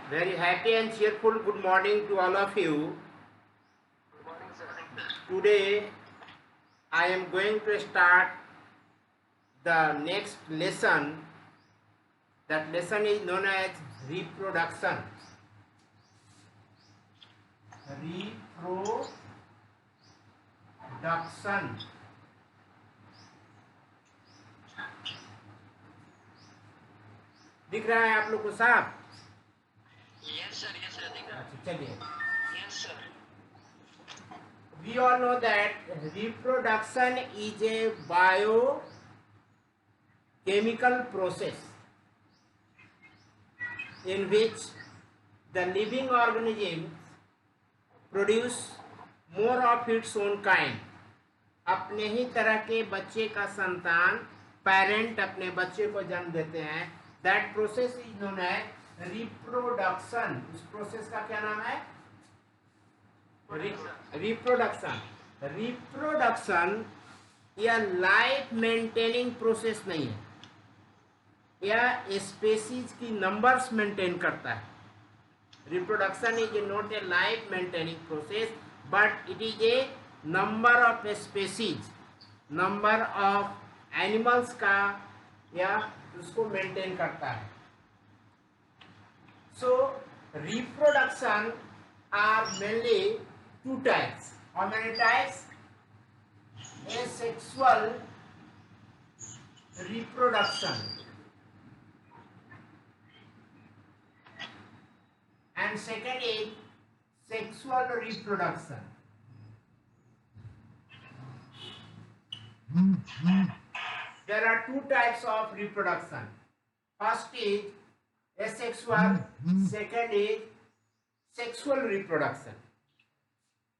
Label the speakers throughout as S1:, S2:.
S1: Very happy and cheerful good morning to all of you.
S2: Good morning, sir.
S1: Today I am going to start the next lesson. That lesson is known as reproduction. Reproduction. दिख रहा है आप लोग को साफ?
S2: Yes, sir. Yes, sir. दिख रहा है.
S1: अच्छा चलिए.
S2: Yes, sir.
S1: We all know that reproduction is a biochemical process in which the living organisms produce more of its own kind. अपने ही तरह के बच्चे का संतान पेरेंट अपने बच्चे को जन्म देते हैं. That process is known as reproduction. उस प्रोसेस का क्या नाम है? रिप्रोडक्शन. रिप्रोडक्शन यह लाइफ मेंटेनिंग प्रोसेस नहीं है. यह स्पेसीज की नंबर्स मेंटेन करता है. Reproduction is not a life maintaining process but it is a number of species, number of animals का या उसको मेंटेन करता है. So reproduction are mainly two types. How many types? Asexual reproduction and second is sexual reproduction. There are two types of reproduction. First is asexual, second is sexual reproduction.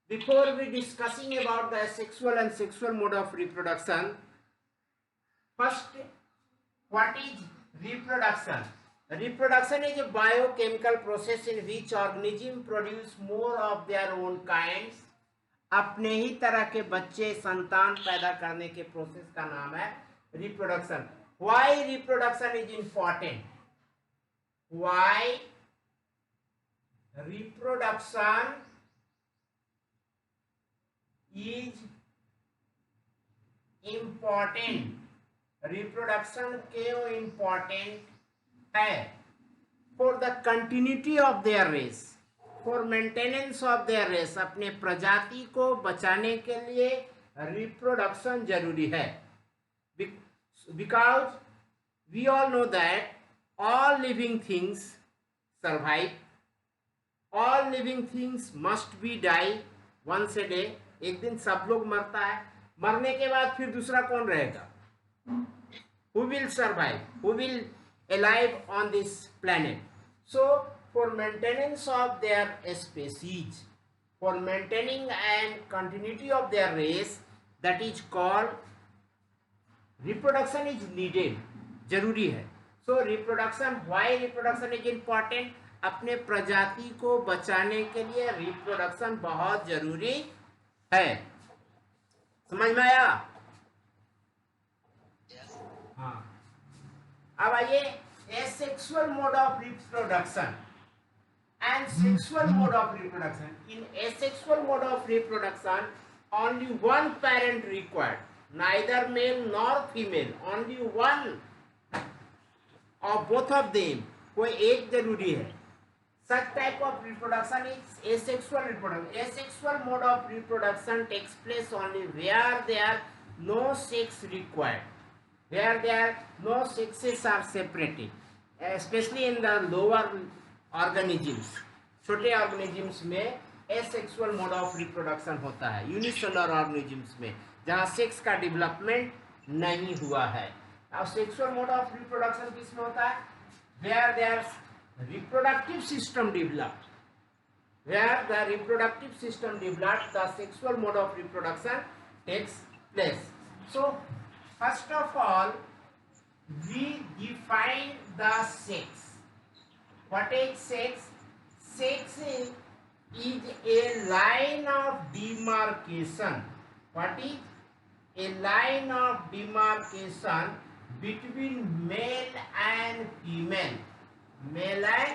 S1: Before we discussing about the asexual and sexual mode of reproduction, first, what is reproduction? Reproduction is a biochemical process in which organism produce more of their own kinds. अपने ही तरह के बच्चे संतान पैदा करने के process का नाम है reproduction. Why reproduction is important? Why reproduction is important? Reproduction क्यों इम्पॉर्टेंट है? For the continuity of their race, for maintenance of their race. अपने प्रजाति को बचाने के लिए रिप्रोडक्शन जरूरी है. Because we all know that all living things survive, all living things must be die once a day. एक दिन सब लोग मरता है. मरने के बाद फिर दूसरा कौन रहेगा? Who will survive? Who will alive on this planet? So for maintenance of their species, for maintaining and continuity of their race, that is called reproduction is needed. जरूरी है. So reproduction, why reproduction is important? अपने प्रजाति को बचाने के लिए reproduction बहुत जरूरी है. समझ में आया? हाँ. अब आइए asexual mode of reproduction and sexual mode of reproduction. In asexual mode of reproduction, only one parent required, neither male nor female, only one of both of them. कोई एक जरूरी है. Such type of reproduction is asexual reproduction. Asexual mode of reproduction takes place only where there are no sex required, where there no sexes are separated, especially in the lower organisms. छोटे organisms में asexual mode of reproduction होता है. Unicellular organisms में जहाँ sex का development नहीं हुआ है. अब सेक्सुअल मोड ऑफ रिप्रोडक्शन किसमें होता है? Where there reproductive system developed, where the reproductive system developed, the sexual mode of reproduction takes place. So first of all we define the sex. What is sex? Sex is a line of demarcation. What is a line of demarcation between male and female, male and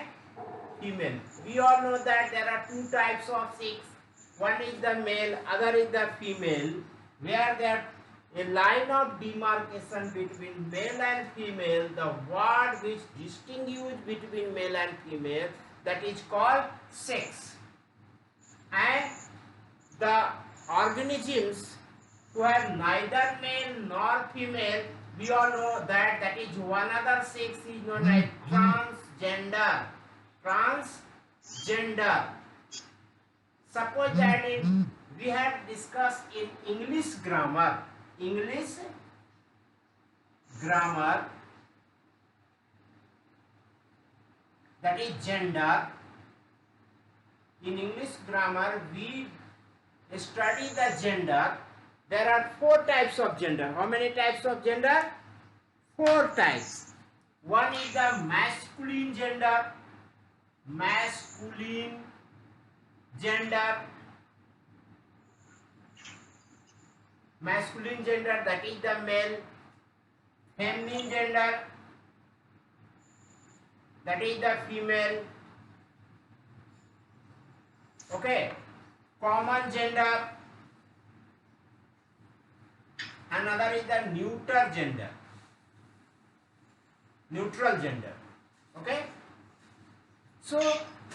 S1: female. We all know that there are two types of sex. One is the male, other is the female. Where there a line of demarcation between male and female, the word which distinguishes between male and female, that is called sex. And the organisms who have neither male nor female, we all know that that is one other sex is known as transgender. Transgender. Suppose that we have discussed in English grammar, that is gender. In English grammar, we study the gender. There are four types of gender. How many types of gender? Four types. One is the masculine gender. Masculine gender. Masculine gender, that is the male. Feminine gender, that is the female. Okay. Common gender. Another is the neutral gender. Neutral gender. Okay. So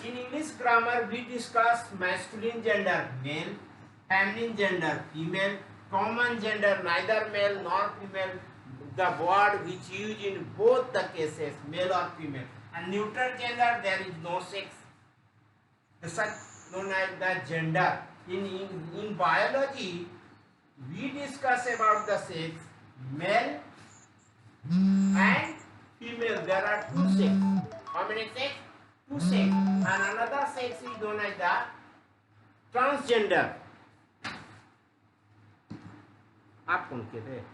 S1: in English grammar we discuss masculine gender male, feminine gender female, common gender neither male nor female, the word which used in both the cases, male or female. And neutral gender, there is no sex. Such known as the gender. In biology, we discuss about the sex, male and female. There are two sex. How many sex? Two sex. And another sex is known as the transgender. आप कौन कहते हैं?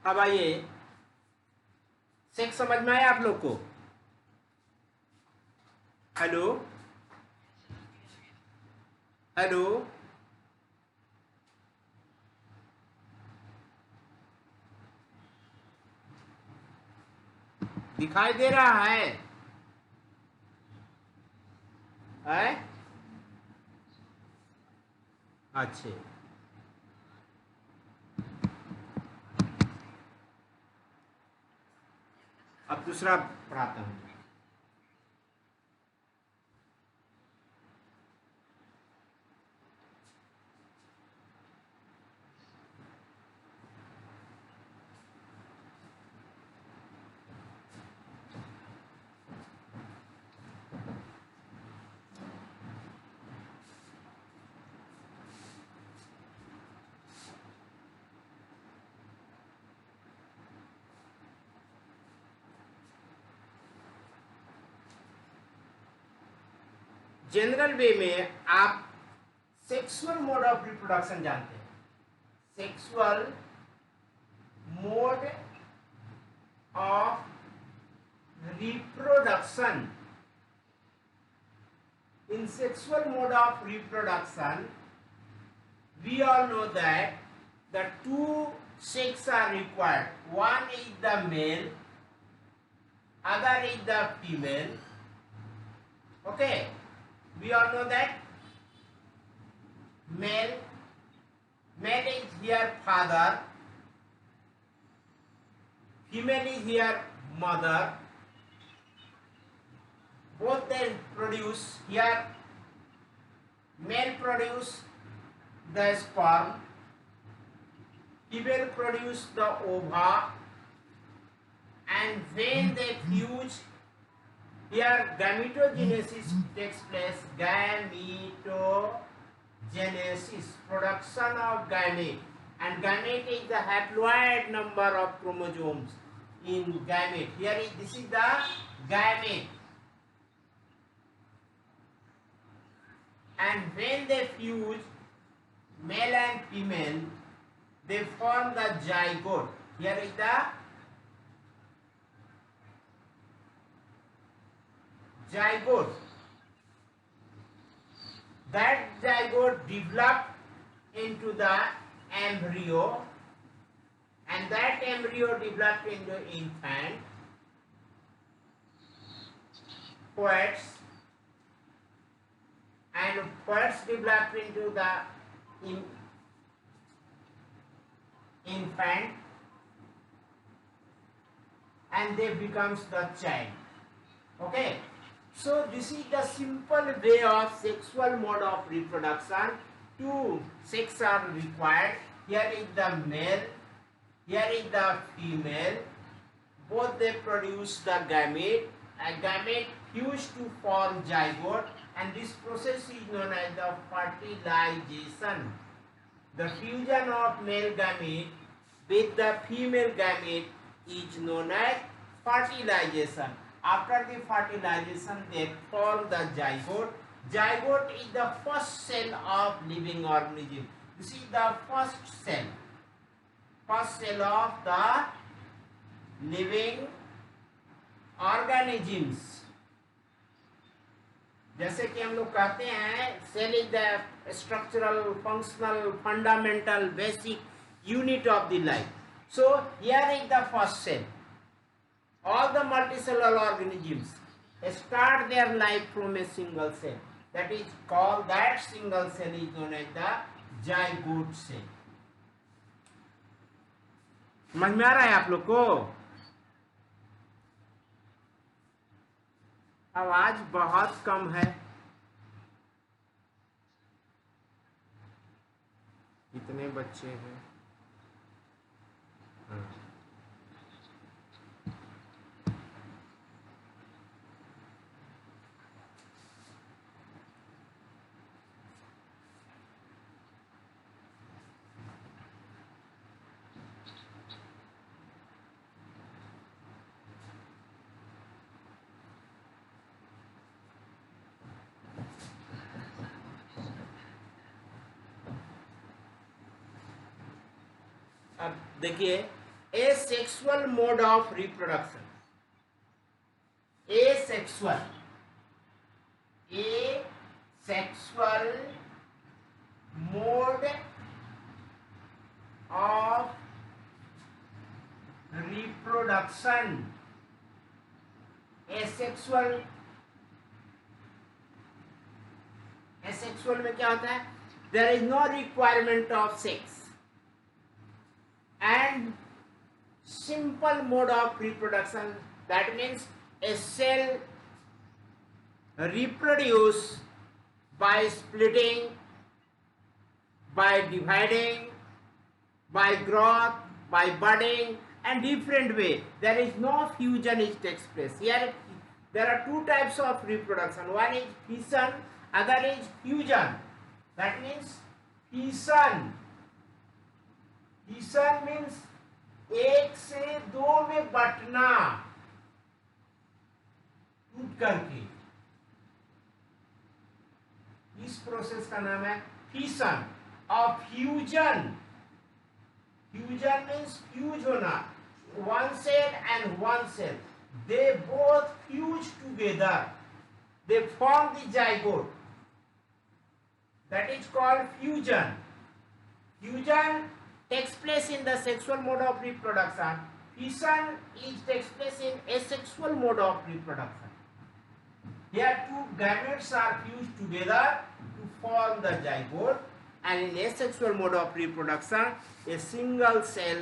S1: अब आइए, sex समझ में आया आप लोग को? हेलो हेलो, दिखाई दे रहा है? अच्छे, अब दूसरा पढ़ाता हूं. जनरल वे में आप सेक्सुअल मोड ऑफ रिप्रोडक्शन जानते हैं. Sexual mode of reproduction. In sexual mode of reproduction, we all know that the two sexes are required. One is the male, other is the female. Okay. We all know that male is here father, female is here mother. Both they produce here. Male produce the sperm, female produce the ova, and when they fuse, here gametogenesis takes place. Gametogenesis, production of gamete, and gamete is the haploid number of chromosomes in gamete. Here is, this is the gamete, and when they fuse, male and female, they form the zygote. Here is the zygote. That zygote developed into the embryo, and that that embryo developed into infant, poets, and poets developed into the infant, and they becomes the child. Okay, so this is the simple way of sexual mode of reproduction. Two sex are required. Here is the male, here is the female. Both they produce the gamete. A gamete fuse to form zygote, and this process is known as the fertilization. The fusion of male gamete with the female gamete is known as fertilization. After the fertilization, they form the zygote. Zygote is the first cell of living organism. This is the first cell of the living organisms. जैसे कि हम लोग कहते हैं cell is the structural functional fundamental basic unit of the life. So here is the first cell. All the multicellular organisms start their life from a single cell. That single cell is known as the zygote cell. समझ में आ रहा है आप लोग को? आवाज बहुत कम है. कितने बच्चे हैं? अब देखिए asexual mode of reproduction. Asexual mode of reproduction. asexual में क्या होता है? There is no requirement of sex and simple mode of reproduction. That means a cell reproduce by splitting, by dividing, by growth, by budding, and different way. There is no fusion which takes place. Here there are two types of reproduction. One is fission, other is fusion. That means fission means एक से दो में बटना, टूट करके. इस process का नाम है फिशन. और फ्यूजन मीन्स फ्यूज होना. One cell and one cell, they both fuse together, they form the zygote. That is called fusion. Fusion takes place in the sexual mode of reproduction. Fission takes place in asexual mode of reproduction. Here two gametes are fused together to form the zygote, and in asexual mode of reproduction, a single cell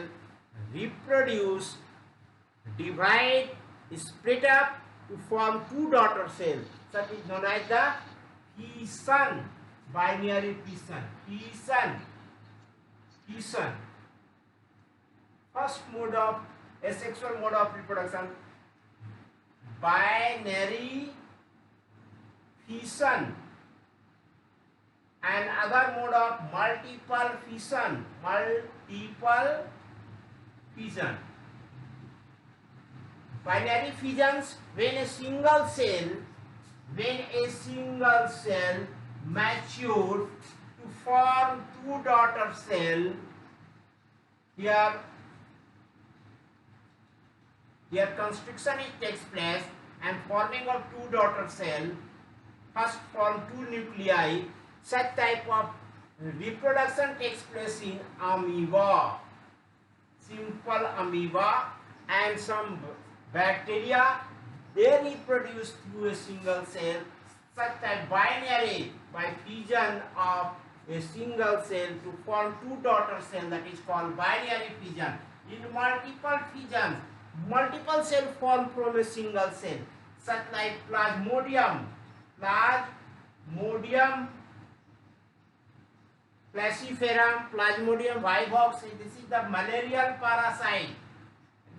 S1: reproduce, divide, split up to form two daughter cells. That is known as the fission, binary fission. First mode of asexual mode of reproduction, binary fission, and other mode of multiple fission. Binary fissions, when a single cell matures to form two daughter cells. Here constriction takes place and forming of two daughter cells. First form two nuclei. Such type of reproduction takes place in amoeba. simple amoeba and some bacteria, they reproduce through a single cell, such a binary by fission of a single cell to form two daughter cells, that is called binary fission. In multiple fissions, multiple cells form from a single cell, such like Plasmodium, Falciparum, Plasmodium vivax. This is the malarial parasite.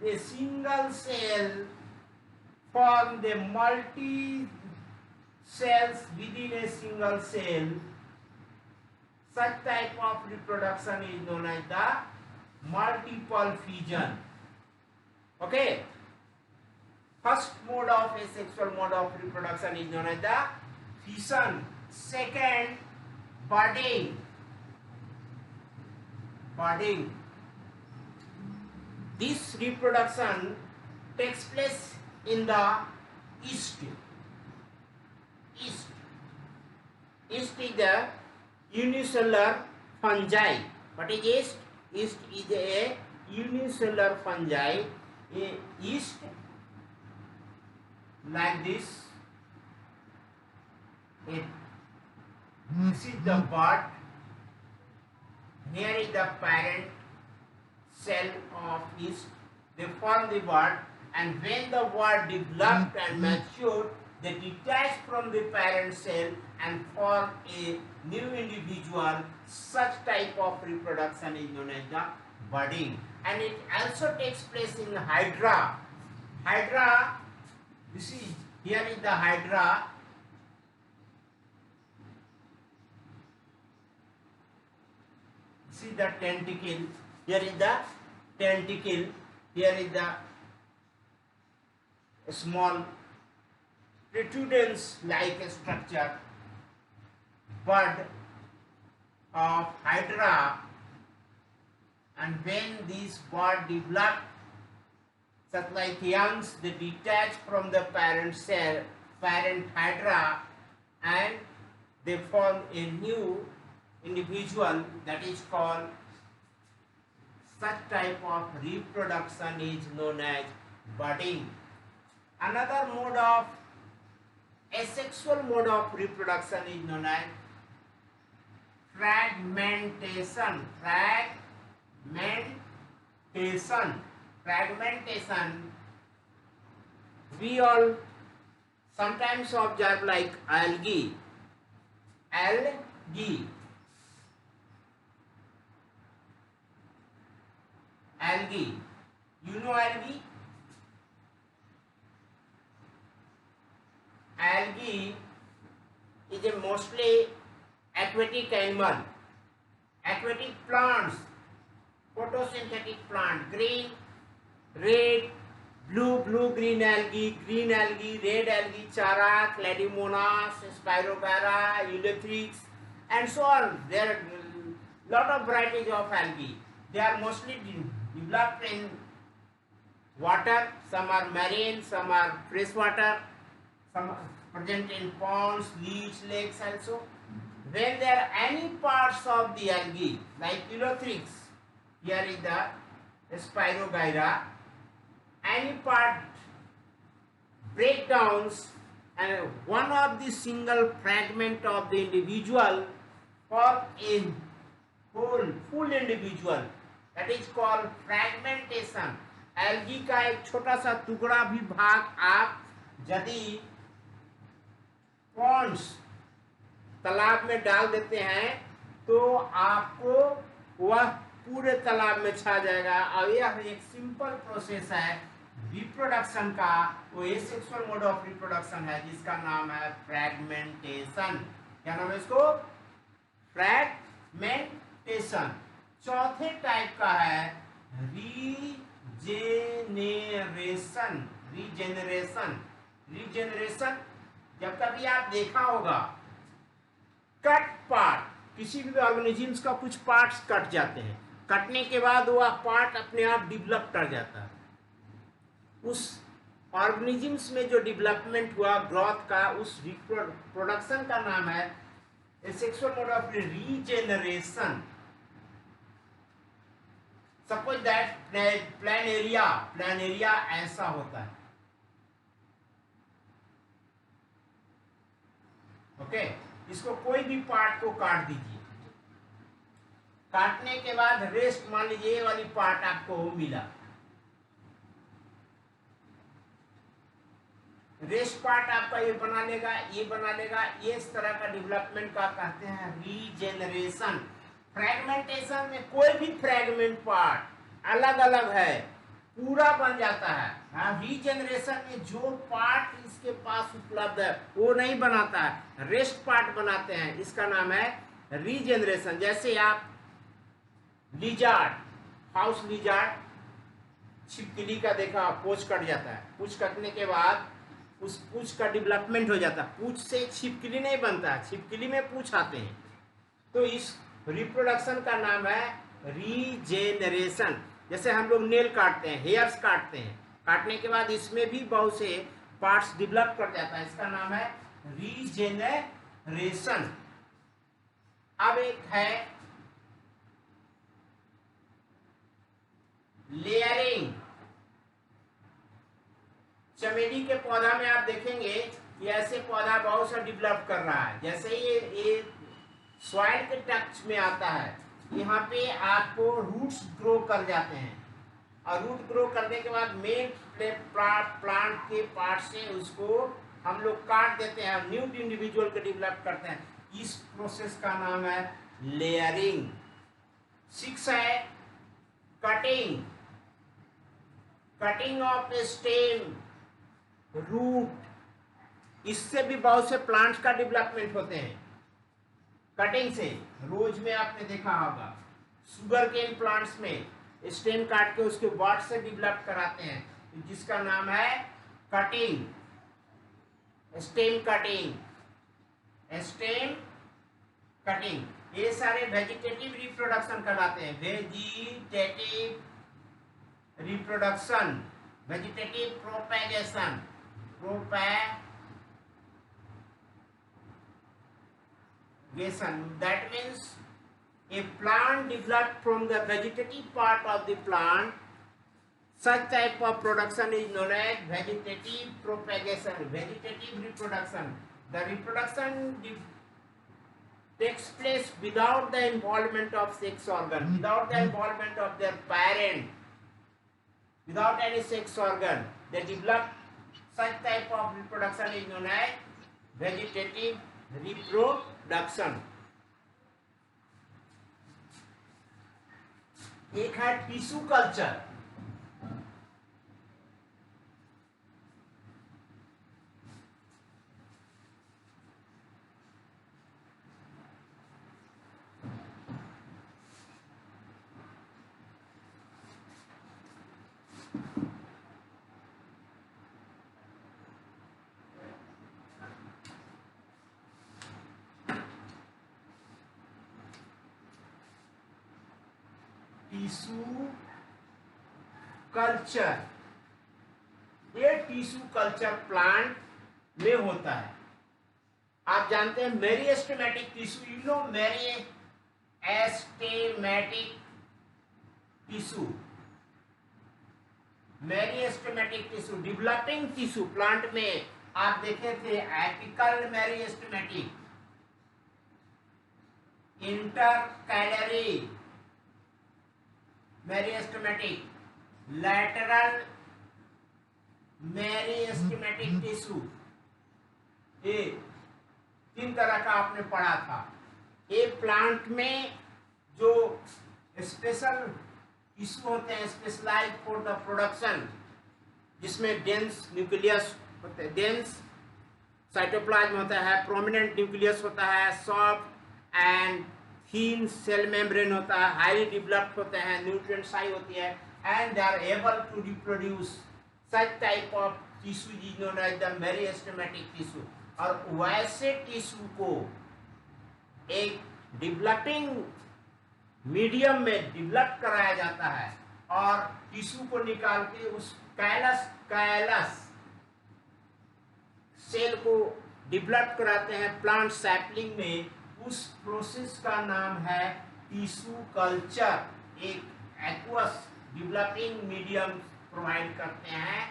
S1: The single cell form the multi cells within a single cell. Such type of reproduction is known as the multiple fission. Okay. First mode of asexual mode of reproduction is known as the fission. Second, budding. This reproduction takes place in the yeast. Yeast is the unicellular fungi. What is yeast? Yeast is a unicellular fungi. A yeast like this. This is the bud. Here is the parent cell of yeast. They form the bud, and when the bud developed and matured, they detach from the parent cell and form a new individual. Such type of reproduction is known as the budding, and it also takes place in hydra. Hydra, you see, here is the hydra. See the tentacle. Here is the tentacle. Here is the small protrusions like a structure. Bud of hydra, and when these bud develop, such like youngs, they detach from the parent cell, parent hydra, and they form a new individual, that is called, such type of reproduction is known as budding. Another mode of asexual mode of reproduction is known as fragmentation. Fragmentation. We all sometimes observe like algae. Algae. You know algae? Algae is a mostly aquatic animal. Aquatic plants, photosynthetic plant, green, red, blue-green algae, red algae, chara, Cladomonas, Spirogyra, Ulithrix, and so on. There are a lot of varieties of algae. They are mostly developed in water. Some are marine, some are freshwater, some are present in ponds, leech, lakes also. When there are any parts of the algae, like Ulithrix, here is the Spirogyra, any part breakdowns and one of the single fragment of the individual form a whole full individual, that is called fragmentation. Algae का एक छोटा सा टुकड़ा भी भाग आप यदि Pond's तालाब में डाल देते हैं तो आपको वह पूरे तालाब में छा जाएगा। और यह एक सिंपल प्रोसेस है रिप्रोडक्शन का, वो एसेक्सुअल मोड ऑफ रिप्रोडक्शन है जिसका नाम है फ्रैगमेंटेशन। क्या नाम है इसको? फ्रैगमेंटेशन। चौथे टाइप का है रीजेनरेशन। जब कभी आप देखा होगा कट पार्ट, किसी भी ऑर्गेनिजम्स का कुछ पार्ट्स कट जाते हैं, कटने के बाद वह पार्ट अपने आप डेवलप कर जाता है। उस ऑर्गेनिजम्स में जो डेवलपमेंट हुआ ग्रोथ का, उस प्रोडक्शन का नाम है sexual mode of regeneration. Suppose that Planaria ऐसा होता है। ओके, इसको कोई भी पार्ट को काट दीजिए, काटने के बाद रेस्ट, मान लीजिए ये वाली पार्ट आपको मिला, रेस्ट पार्ट आपका ये बना लेगा, ये बना लेगा, ये इस तरह का डेवलपमेंट का कहते हैं रीजेनरेशन। फ्रैगमेंटेशन में कोई भी फ्रैगमेंट पार्ट अलग अलग है, पूरा बन जाता है। हाँ, रीजेनरेशन में जो पार्ट इसके पास उपलब्ध है वो नहीं बनाता है, रेस्ट पार्ट बनाते हैं, इसका नाम है रीजेनरेशन। जैसे आप लिजार्ड, हाउस लिजार्ड, छिपकली का देखा, पूंछ कट जाता है, पूंछ कटने के बाद उस पूंछ का डेवलपमेंट हो जाता है, पूंछ से छिपकली नहीं बनता है, छिपकली में पूंछ आते हैं। तो इस रिप्रोडक्शन का नाम है रीजेनरेशन। जैसे हम लोग नेल काटते हैं, हेयर्स काटते हैं, काटने के बाद इसमें भी बहुत से पार्ट्स डेवलप कर जाता है, इसका नाम है रीजेनरेशन। अब एक है लेयरिंग। चमेली के पौधा में आप देखेंगे कि ऐसे पौधा बहुत सा डेवलप कर रहा है। जैसे ये सॉइल के टच में आता है, यहाँ पे आपको रूट्स ग्रो कर जाते हैं, और रूट ग्रो करने के बाद मेन प्लांट के पार्ट से उसको हम लोग काट देते हैं, न्यू इंडिविजुअल को डेवलप करते हैं। इस प्रोसेस का नाम है लेयरिंग। 6 है cutting, cutting of stem, root. इससे भी बहुत से प्लांट्स का डेवलपमेंट होते हैं कटिंग से। रोज में आपने देखा होगा, शुगर केन प्लांट्स में स्टेम काट के उसके बॉड से डेवलप कराते हैं, जिसका नाम है cutting, stem cutting, stem cutting. ये सारे वेजिटेटिव रिप्रोडक्शन कहलाते हैं, vegetative reproduction, vegetative propagation, that means a plant developed from the vegetative part of the plant. Such type of production is known as vegetative propagation, vegetative reproduction. The reproduction takes place without the involvement of sex organ, without the involvement of their parent, without any sex organ. They develop. Such type of reproduction is known as vegetative reproduction. एक है tissue culture. Tissue culture, ये tissue culture plant में होता है। आप जानते हैं meristematic tissue, you know meristematic tissue, meristematic tissue, developing tissue plant में आप देखे थे apical meristematic, intercalary meristematic, lateral meristematic tissue, ये 3 तरह का आपने पढ़ा था। एक प्लांट में जो स्पेशल टिश्यू होते हैं, स्पेशलाइज्ड फॉर द प्रोडक्शन, जिसमें डेंस न्यूक्लियस होते हैं, डेंस साइटोप्लाज्म होता है, प्रोमिनेंट न्यूक्लियस होता है, soft and thin cell membrane होता है, हाईली डेवलप्ड होते हैं, न्यूट्रिएंट्स हाई होती है, and they are able to reproduce. Such type of tissue is known as the meristematic tissue. और वैसे टिश्यू को एक डेवलपिंग मीडियम में डेवलप कराया जाता है, और टिश्यू को निकाल के उस कैलस सेल को डेवलप कराते हैं प्लांट सैपलिंग में। उस प्रोसेस का नाम है टिश्यू कल्चर। एक एक्वस डेवलपिंग मीडियम प्रोवाइड करते हैं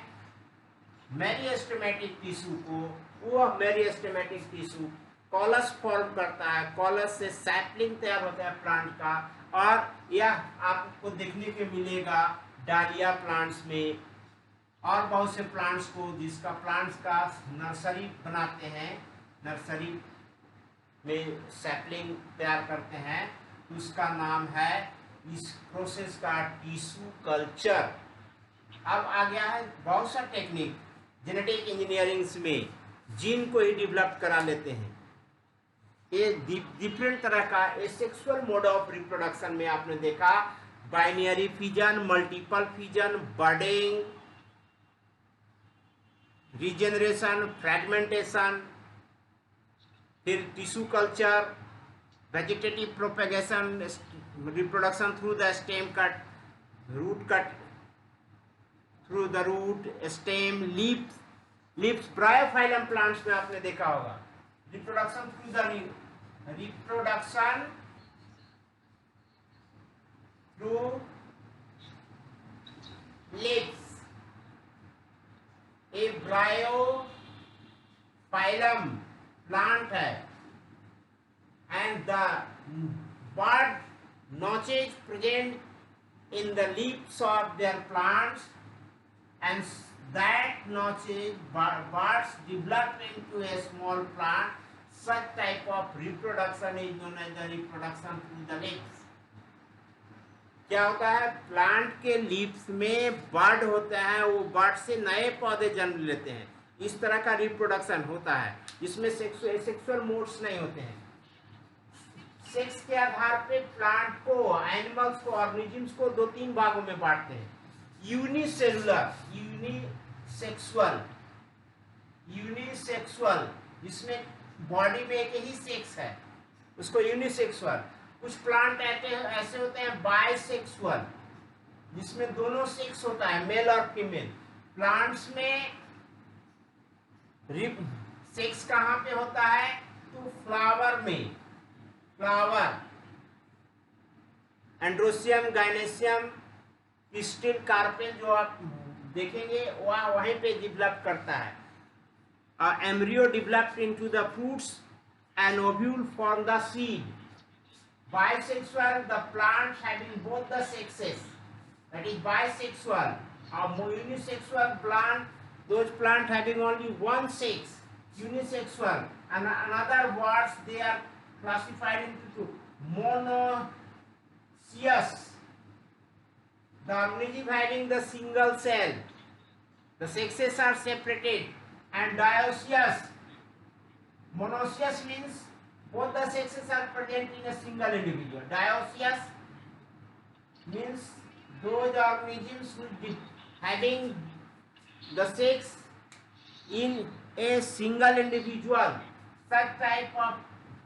S1: मेरिस्टेमेटिक टिश्यू को। वो मेरिस्टेमेटिक टिश्यू कॉलस फॉर्म करता है, कॉलस से सैपलिंग तैयार होता है प्लांट का, और यह आपको देखने को मिलेगा डालिया प्लांट्स में और बहुत से प्लांट्स को, जिसका प्लांट्स का नर्सरी बनाते हैं, नर्सरी में सैपलिंग तैयार करते हैं, उसका नाम है इस प्रोसेस का टिश्यू कल्चर। अब आ गया है बहुत सा टेक्निक जेनेटिक इंजीनियरिंग में, जीन को ही डेवलप करा लेते हैं। ये डिफरेंट तरह का एसेक्सुअल मोड ऑफ रिप्रोडक्शन में आपने देखा binary fission, multiple fission, budding, regeneration, fragmentation, फिर tissue culture, vegetative propagation, reproduction through the stem cut, root cut through the root, stem, leaves, bryophyllum plants में आपने देखा होगा reproduction through the reproduction through leaves. A bryophyllum plant है and the bud notches present in the leaves of their plants, and that notches buds develop into a small plant. Such type of reproduction is known as the reproduction through the leaves. क्या होता है, plant के leaves में बड होता है, वो बड से नए पौधे जन्म लेते हैं। इस तरह का रिप्रोडक्शन होता है, जिसमें सेक्सुअल मोड्स नहीं होते हैं। सेक्स के आधार पे प्लांट को, एनिमल्स को, ऑर्गेनिजम्स को दो तीन भागों में बांटते हैं, यूनिसेलुलर, यूनिसेक्सुअल, जिसमें बॉडी में एक ही सेक्स है, उसको यूनिसेक्सुअल। कुछ प्लांट ऐसे होते हैं बाइसेक्सुअल, जिसमें दोनों सेक्स होता है, मेल और फीमेल। प्लांट्स में सेक्स कहाँ पे होता है, तो फ्लावर में, फ्लावर, एंड्रोसियम, गाइनेसियम, पिस्टिल, कार्पेल जो आप देखेंगे वह वहीं पे डेवलप करता है। Embryo developed into the fruits and ovule form the seed. Bisexual, the plants having both the sexes, that is bisexual. A unisexual plant, those plants having only one sex, unisexual. And another words, they are classified into two, monoecious, the organism having the single cell, the sexes are separated, and dioecious. Monoecious means both the sexes are present in a single individual. Dioecious means those organisms who having the sex in a single individual. Such type of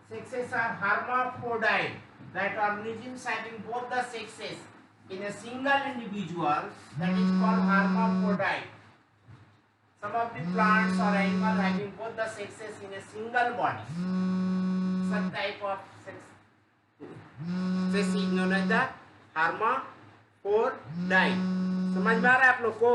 S1: sexes are hermaphrodite. That organisms having both the sexes in a single individual, that is called hermaphrodite. Some of the plants or animals having both the sexes in a single body. Such type of sex is known as the hermaphrodite. समझ में आ रहा है आप लोग को?